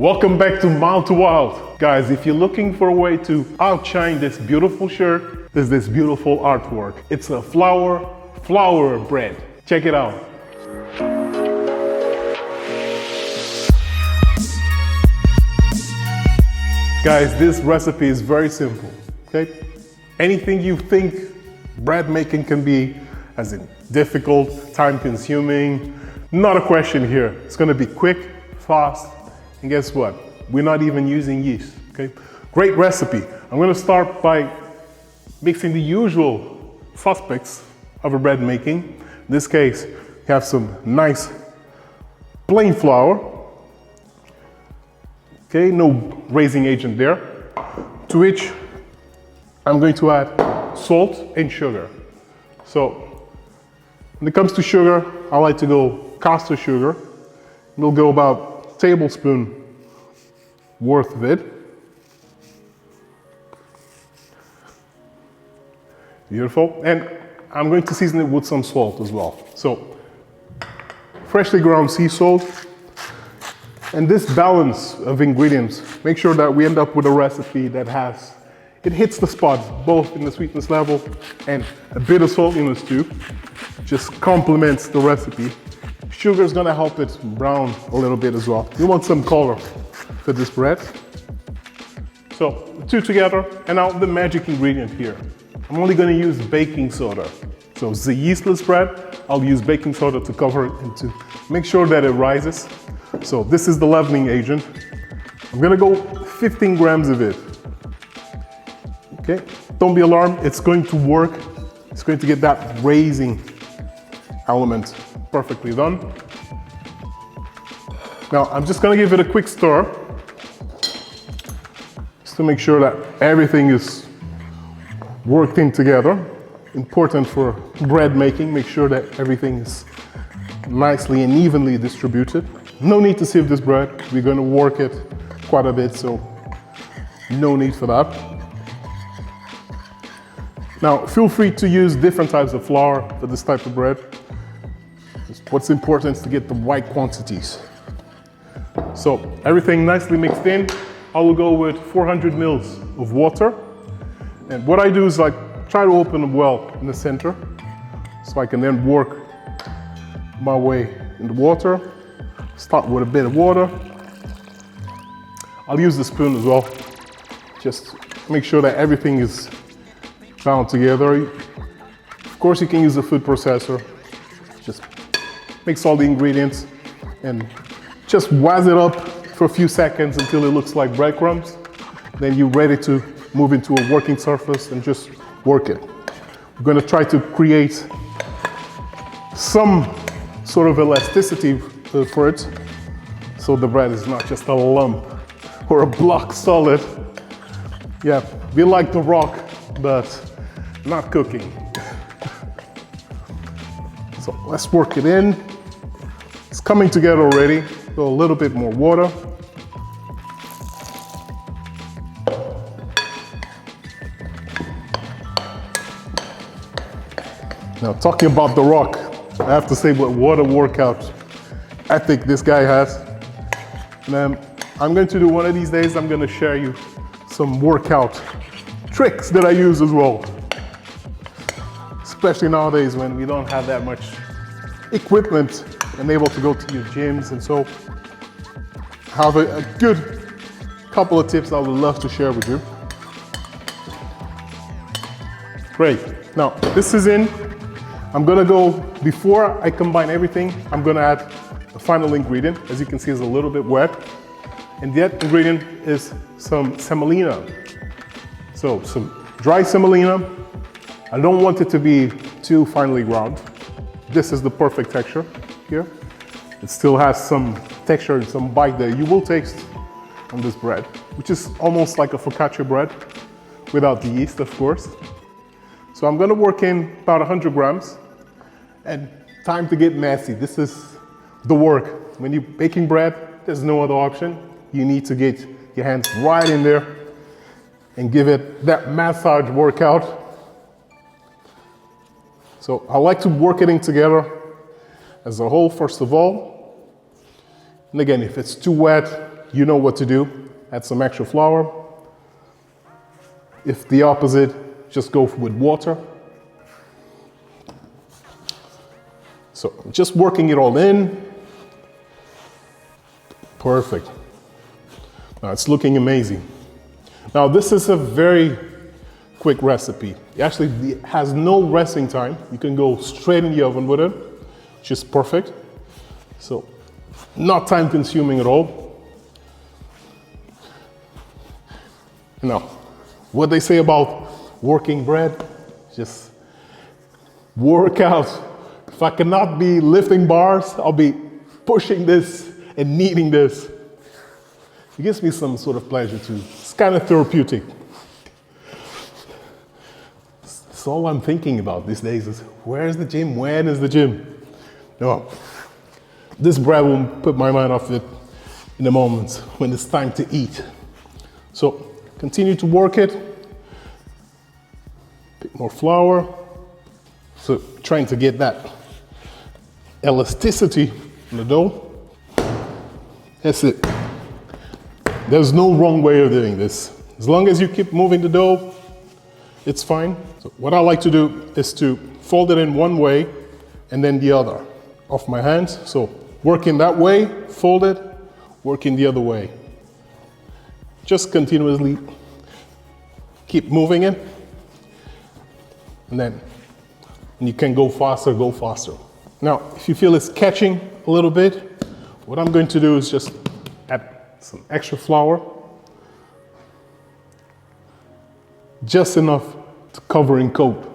Welcome back to Mild to Wild. Guys, if you're looking for a way to outshine this beautiful shirt, there's this beautiful artwork. It's a flour bread. Check it out. Guys, this recipe is very simple, okay? Anything you think bread making can be, as in difficult, time-consuming, not a question here. It's gonna be quick, fast, and guess what? We're not even using yeast, okay? Great recipe. I'm gonna start by mixing the usual suspects of a bread making. In this case, you have some nice plain flour. Okay, no raising agent there. To which I'm going to add salt and sugar. So when it comes to sugar, I like to go caster sugar. We'll go about a tablespoon worth of it. Beautiful. And I'm going to season it with some salt as well. So freshly ground sea salt. And this balance of ingredients, make sure that we end up with a recipe that it hits the spots, both in the sweetness level and a bit of saltiness too. Just complements the recipe. Sugar is gonna help it brown a little bit as well. You want some color for this bread. So the two together, and now the magic ingredient here. I'm only gonna use baking soda. So it's the yeastless bread. I'll use baking soda to cover it and to make sure that it rises. So this is the leavening agent. I'm gonna go 15 grams of it. Okay, don't be alarmed, it's going to work. It's going to get that raising element perfectly done. Now I'm just gonna give it a quick stir, just to make sure that everything is worked in together. Important for bread making, make sure that everything is nicely and evenly distributed. No need to sieve this bread. We're going to work it quite a bit, so no need for that. Now, feel free to use different types of flour for this type of bread. What's important is to get the right quantities. So everything nicely mixed in. I will go with 400 mils of water. And what I do is try to open a well in the center, so I can then work my way in the water. Start with a bit of water. I'll use the spoon as well. Just make sure that everything is bound together. Of course, you can use a food processor. Just mix all the ingredients and just whiz it up for a few seconds until it looks like breadcrumbs. Then you're ready to move into a working surface and just work it. We're going to try to create some sort of elasticity for it, so the bread is not just a lump or a block solid. Yeah, we like the rock, but not cooking. So let's work it in. It's coming together already. So a little bit more water. Now, talking about the rock, I have to say what a workout ethic this guy has. And I'm going to do one of these days, I'm going to share you some workout tricks that I use as well. Especially nowadays when we don't have that much equipment and able to go to your gyms, and so I have a good couple of tips I would love to share with you. Great. Now, this is in. I'm gonna go, before I combine everything, I'm gonna add a final ingredient. As you can see, it's a little bit wet. And that ingredient is some semolina. So some dry semolina. I don't want it to be too finely ground. This is the perfect texture here. It still has some texture and some bite that you will taste on this bread, which is almost like a focaccia bread, without the yeast, of course. So I'm gonna work in about 100 grams, and time to get messy. This is the work. When you're baking bread, there's no other option. You need to get your hands right in there and give it that massage workout. So I like to work it in together as a whole, first of all. And again, if it's too wet, you know what to do. Add some extra flour. If the opposite, just go with water. So just working it all in. Perfect. Now it's looking amazing. Now this is a very quick recipe. It actually has no resting time. You can go straight in the oven with it, which is perfect. So not time consuming at all. Now, what they say about working bread, just work out. If I cannot be lifting bars, I'll be pushing this and kneading this. It gives me some sort of pleasure too. It's kind of therapeutic. It's all I'm thinking about these days is, where's the gym? When is the gym? No, this bread will put my mind off it in a moment when it's time to eat. So continue to work it. Bit more flour. So trying to get that elasticity in the dough. That's it. There's no wrong way of doing this. As long as you keep moving the dough, it's fine. So what I like to do is to fold it in one way and then the other off my hands. So working that way, fold it, working the other way. Just continuously keep moving it. And then when you can go faster, go faster. Now, if you feel it's catching a little bit, what I'm going to do is just add some extra flour. Just enough to cover and coat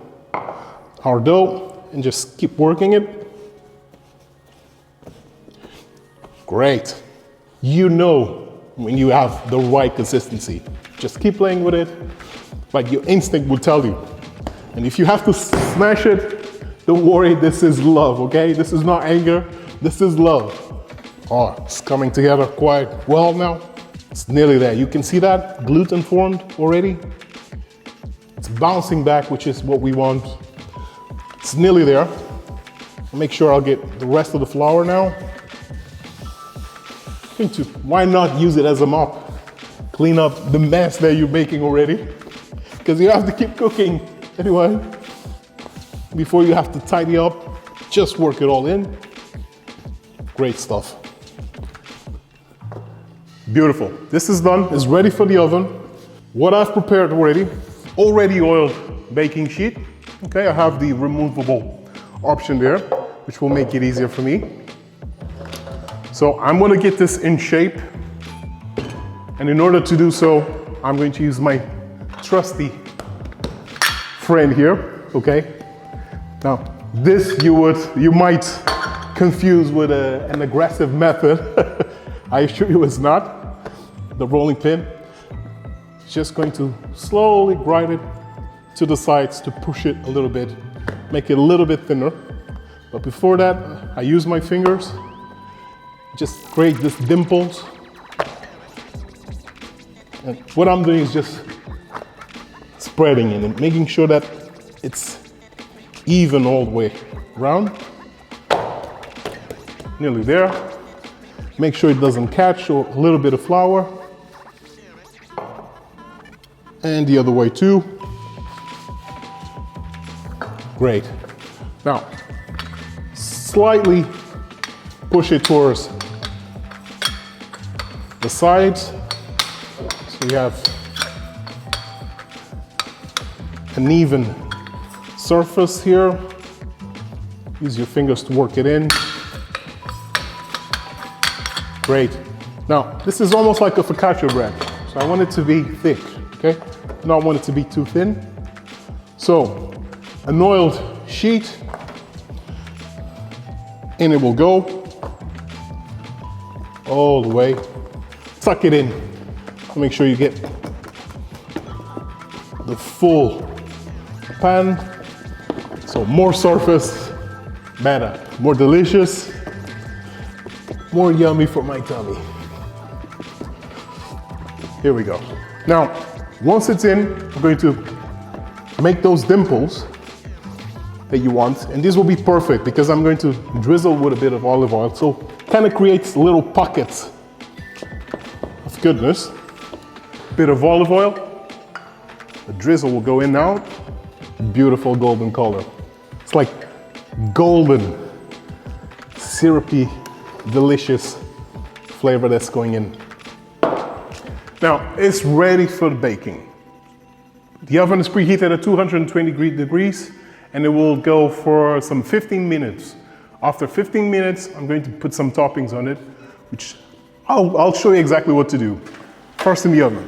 our dough and just keep working it. Great. You know when you have the right consistency. Just keep playing with it, like your instinct will tell you. And if you have to smash it, don't worry, this is love, okay? This is not anger, this is love. Oh, it's coming together quite well now. It's nearly there. You can see that gluten formed already. It's bouncing back, which is what we want. It's nearly there. I'll make sure I'll get the rest of the flour now. Why not use it as a mop? Clean up the mess that you're making already, because you have to keep cooking anyway. Before you have to tidy up, just work it all in. Great stuff. Beautiful. This is done, it's ready for the oven. What I've prepared already oiled baking sheet. Okay, I have the removable option there, which will make it easier for me. So I'm gonna get this in shape. And in order to do so, I'm going to use my trusty friend here, okay? Now, this you might confuse with an aggressive method. I assure you it's not. The rolling pin. Just going to slowly grind it to the sides to push it a little bit, make it a little bit thinner. But before that, I use my fingers, just create these dimples. And what I'm doing is just spreading it and making sure that it's even all the way around. Nearly there. Make sure it doesn't catch, or a little bit of flour. And the other way too. Great. Now, slightly push it towards the sides. So you have an even surface here. Use your fingers to work it in. Great. Now, this is almost like a focaccia bread. So I want it to be thick, okay? I don't want it to be too thin. So, an oiled sheet, and it will go all the way. Tuck it in. Make sure you get the full pan. So more surface, better. More delicious, more yummy for my tummy. Here we go. Now, once it's in, I'm going to make those dimples that you want, and these will be perfect because I'm going to drizzle with a bit of olive oil, so kind of creates little pockets. goodness. Bit of olive oil. The drizzle will go in now. Beautiful golden color. It's like golden, syrupy, delicious flavor that's going in. Now, it's ready for the baking. The oven is preheated at 220 degrees and it will go for some 15 minutes. After 15 minutes, I'm going to put some toppings on it, which I'll show you exactly what to do. First in the oven.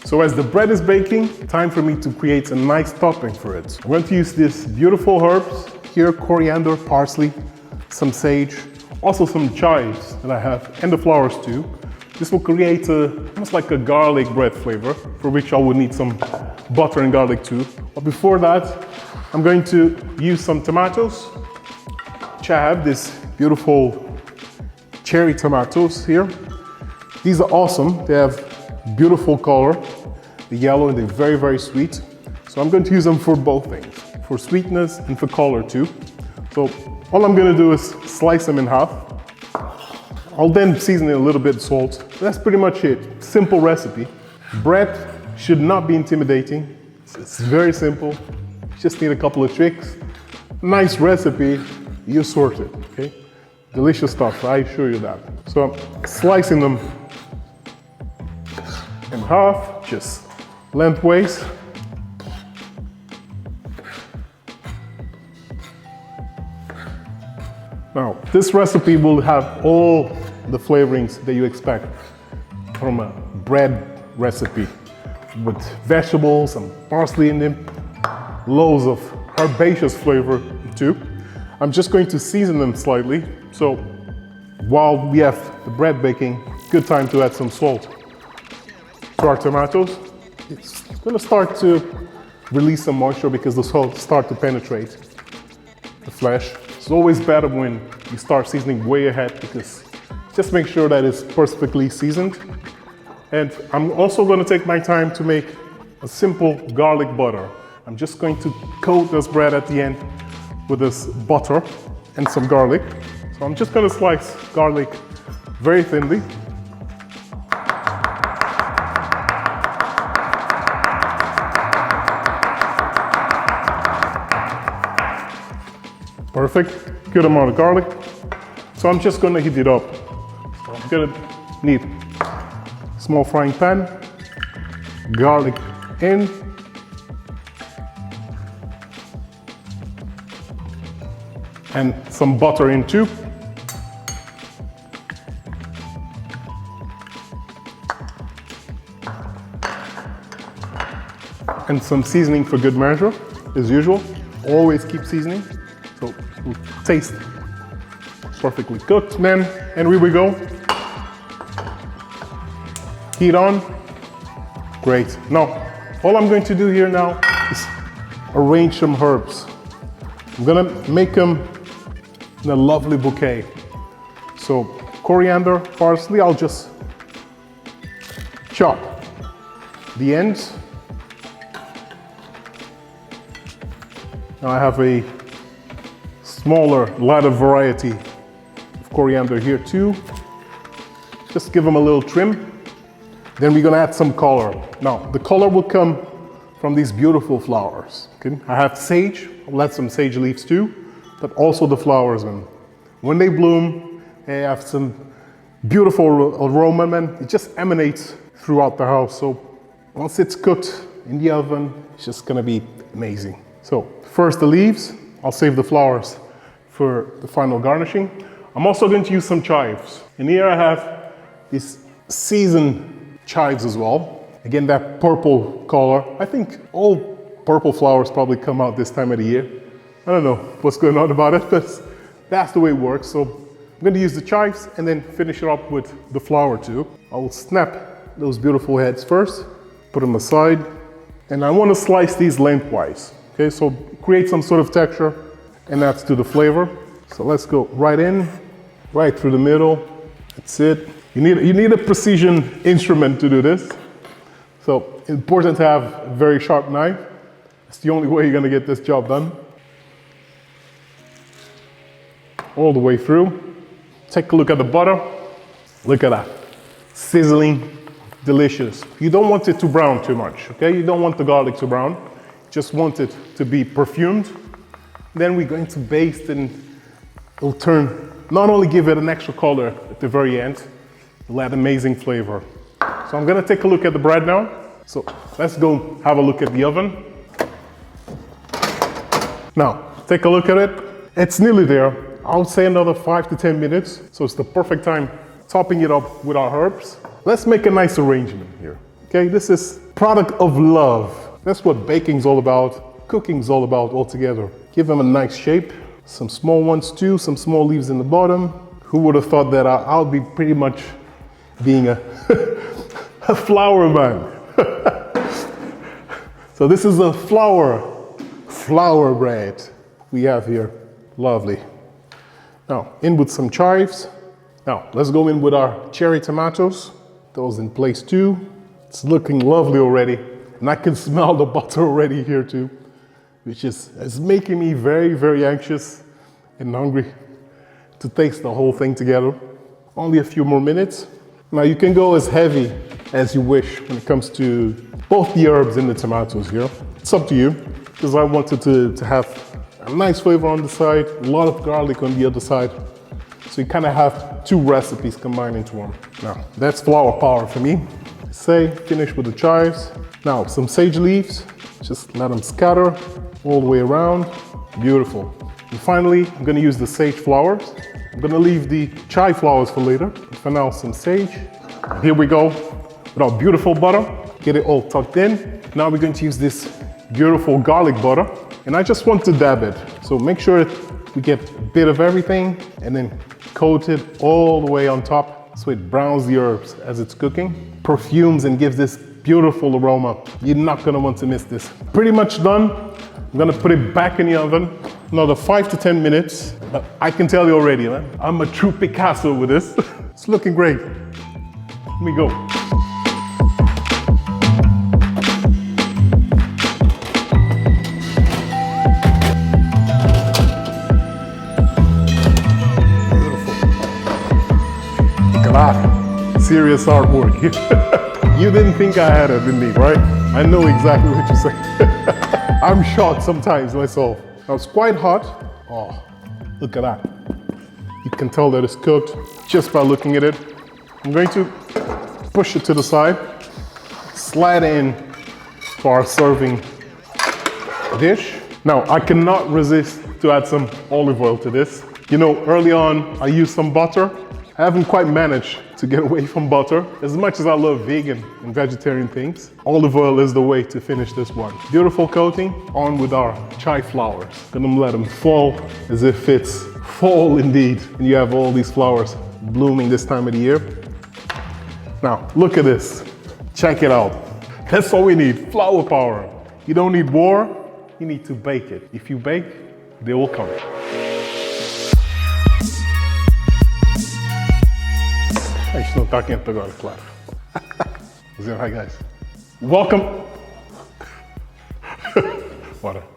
So as the bread is baking, time for me to create a nice topping for it. I'm going to use these beautiful herbs here, coriander, parsley, some sage, also some chives that I have, and the flowers too. This will create almost like a garlic bread flavor, for which I would need some butter and garlic too. But before that, I'm going to use some tomatoes, which I have this beautiful cherry tomatoes here. These are awesome. They have beautiful color, the yellow, and they're very, very sweet. So I'm going to use them for both things, for sweetness and for color too. So all I'm going to do is slice them in half. I'll then season it a little bit of salt. That's pretty much it. Simple recipe. Bread should not be intimidating. It's very simple. You just need a couple of tricks. Nice recipe, you sort it, okay? Delicious stuff, I assure you that. So I'm slicing them in half, just lengthways. Now, this recipe will have all the flavorings that you expect from a bread recipe, with vegetables and parsley in them, loads of herbaceous flavor too. I'm just going to season them slightly. So while we have the bread baking, good time to add some salt to our tomatoes. It's going to start to release some moisture because the salt start to penetrate the flesh. It's always better when you start seasoning way ahead, because just make sure that it's perfectly seasoned. And I'm also going to take my time to make a simple garlic butter. I'm just going to coat this bread at the end with this butter and some garlic. So I'm just going to slice garlic very thinly. Perfect, good amount of garlic. So I'm just gonna heat it up. So I'm gonna need a small frying pan, garlic in, and some butter in too. And some seasoning for good measure, as usual. Always keep seasoning. So we'll taste perfectly cooked then, and here we go. Heat on. Great. Now, all I'm going to do here now is arrange some herbs. I'm gonna make them in a lovely bouquet. So coriander, parsley, I'll just chop the ends. Now I have a smaller, lighter variety of coriander here too. Just give them a little trim. Then we're gonna add some color. Now, the color will come from these beautiful flowers. Okay? I have sage, I'll add some sage leaves too, but also the flowers. And when they bloom, they have some beautiful aroma, and it just emanates throughout the house. So once it's cooked in the oven, it's just gonna be amazing. So first the leaves, I'll save the flowers for the final garnishing. I'm also going to use some chives. And here I have these seasoned chives as well. Again, that purple color. I think all purple flowers probably come out this time of the year. I don't know what's going on about it, but that's the way it works. So I'm going to use the chives and then finish it up with the flower too. I will snap those beautiful heads first, put them aside, and I want to slice these lengthwise. Okay, so create some sort of texture, and that's to the flavor. So let's go right in, right through the middle. That's it. You need a precision instrument to do this. So important to have a very sharp knife. It's the only way you're gonna get this job done. all the way through. Take a look at the butter. Look at that. Sizzling, delicious. You don't want it to brown too much, okay? You don't want the garlic to brown. Just want it to be perfumed. Then we're going to baste and it'll turn, not only give it an extra color at the very end, it'll add amazing flavor. So I'm gonna take a look at the bread now. So let's go have a look at the oven. Now, take a look at it. It's nearly there. I would say another 5 to 10 minutes. So it's the perfect time topping it up with our herbs. Let's make a nice arrangement here. Okay, this is product of love. That's what baking's all about, cooking's all about altogether. Give them a nice shape. Some small ones too, some small leaves in the bottom. Who would have thought that I'll be pretty much being a, a flour man. So this is a flour bread we have here. Lovely. Now, in with some chives. Now, let's go in with our cherry tomatoes. Those in place too. It's looking lovely already. And I can smell the butter already here too, which is making me very, very anxious and hungry to taste the whole thing together. Only a few more minutes. Now, you can go as heavy as you wish when it comes to both the herbs and the tomatoes here. It's up to you, because I wanted to have a nice flavor on the side, a lot of garlic on the other side. So you kind of have two recipes combined into one. Now, that's flour power for me. Finish with the chives. Now, some sage leaves, just let them scatter all the way around. Beautiful. And finally, I'm gonna use the sage flowers. I'm gonna leave the chive flowers for later. For now, some sage. Here we go with our beautiful butter. Get it all tucked in. Now we're going to use this beautiful garlic butter. And I just want to dab it. So make sure we get a bit of everything and then coat it all the way on top so it browns the herbs as it's cooking. Perfumes and gives this beautiful aroma. You're not gonna want to miss this. Pretty much done. I'm gonna put it back in the oven. Another 5 to 10 minutes. But I can tell you already, man, I'm a true Picasso with this. It's looking great. Let me go. Serious artwork. You didn't think I had it in me, right? I know exactly what you're saying. I'm shocked sometimes myself. Now it's quite hot. Oh, look at that. You can tell that it's cooked just by looking at it. I'm going to push it to the side, slide it in for our serving dish. Now, I cannot resist to add some olive oil to this. You know, early on, I used some butter. I haven't quite managed to get away from butter. As much as I love vegan and vegetarian things, olive oil is the way to finish this one. Beautiful coating, on with our chive flowers. Gonna let them fall as if it's fall indeed. And you have all these flowers blooming this time of the year. Now, look at this. Check it out. That's all we need, flower power. You don't need more, you need to bake it. If you bake, they will come. A gente não tá quente agora, claro. Hi guys. Welcome. Bora.